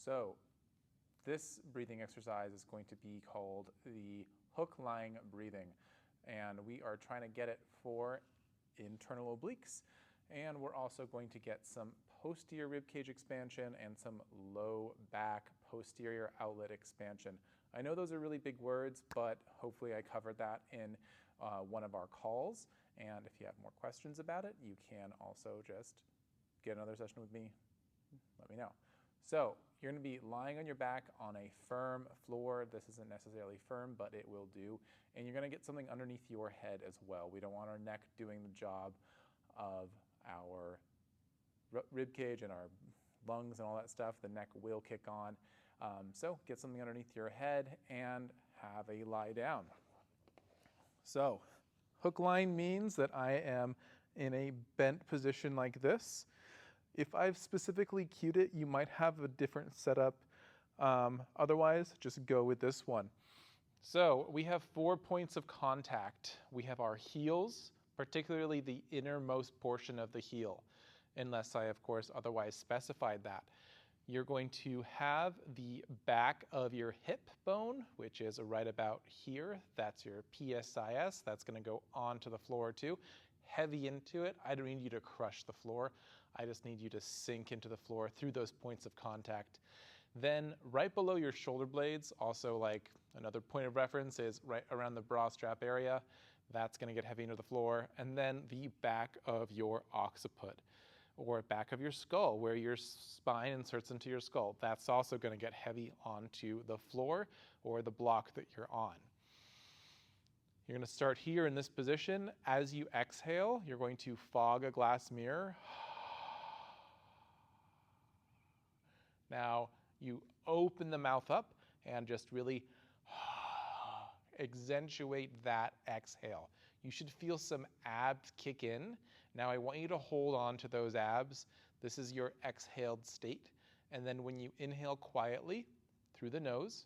So this breathing exercise is going to be called the hook-lying breathing, and we are trying to get it for internal obliques, and we're also going to get some posterior ribcage expansion and some low back posterior outlet expansion. I know those are really big words, but hopefully I covered that in one of our calls, and if you have more questions about it, you can also just get another session with me, let me know. So you're going to be lying on your back on a firm floor. This isn't necessarily firm, but it will do. And you're going to get something underneath your head as well. We don't want our neck doing the job of our rib cage and our lungs and all that stuff. The neck will kick on. So get something underneath your head and have a lie down. So hook line means that I am in a bent position like this. If I've specifically cued it, you might have a different setup. Otherwise, just go with this one. So we have 4 points of contact. We have our heels, particularly the innermost portion of the heel, unless I, of course, otherwise specified that. You're going to have the back of your hip bone, which is right about here. That's your PSIS. That's going to go onto the floor too. Heavy into it. I don't need you to crush the floor. I just need you to sink into the floor through those points of contact. Then right below your shoulder blades, also like another point of reference is right around the bra strap area. That's going to get heavy into the floor. And then the back of your occiput, or back of your skull, where your spine inserts into your skull. That's also going to get heavy onto the floor or the block that you're on. You're going to start here in this position. As you exhale, you're going to fog a glass mirror. Now you open the mouth up and just really accentuate that exhale. You should feel some abs kick in. Now I want you to hold on to those abs. This is your exhaled state. And then when you inhale quietly through the nose,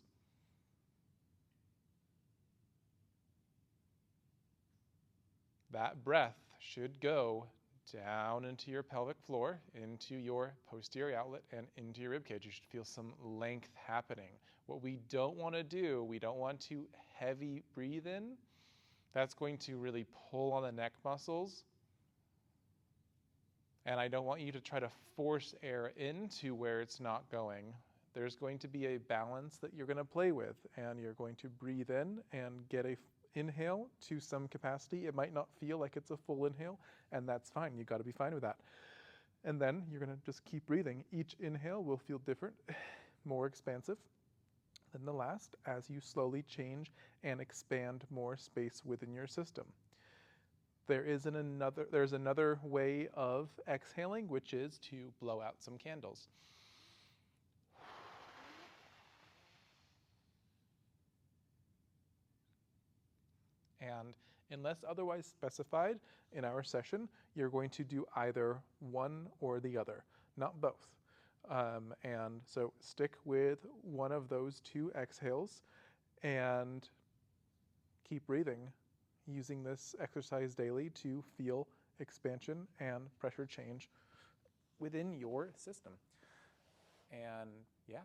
that breath should go down into your pelvic floor, into your posterior outlet, and into your rib cage. You should feel some length happening. What we don't want to do, we don't want to heavy breathe in. That's going to really pull on the neck muscles. And I don't want you to try to force air into where it's not going. There's going to be a balance that you're going to play with, and you're going to breathe in and get a inhale to some capacity. It might not feel like it's a full inhale, and that's fine. You got to be fine with that. And then you're going to just keep breathing. Each inhale will feel different, more expansive than the last, as you slowly change and expand more space within your system. There's another way of exhaling, which is to blow out some candles. And unless otherwise specified in our session, you're going to do either one or the other, not both. And so stick with one of those 2 exhales and keep breathing, using this exercise daily to feel expansion and pressure change within your system. And yeah,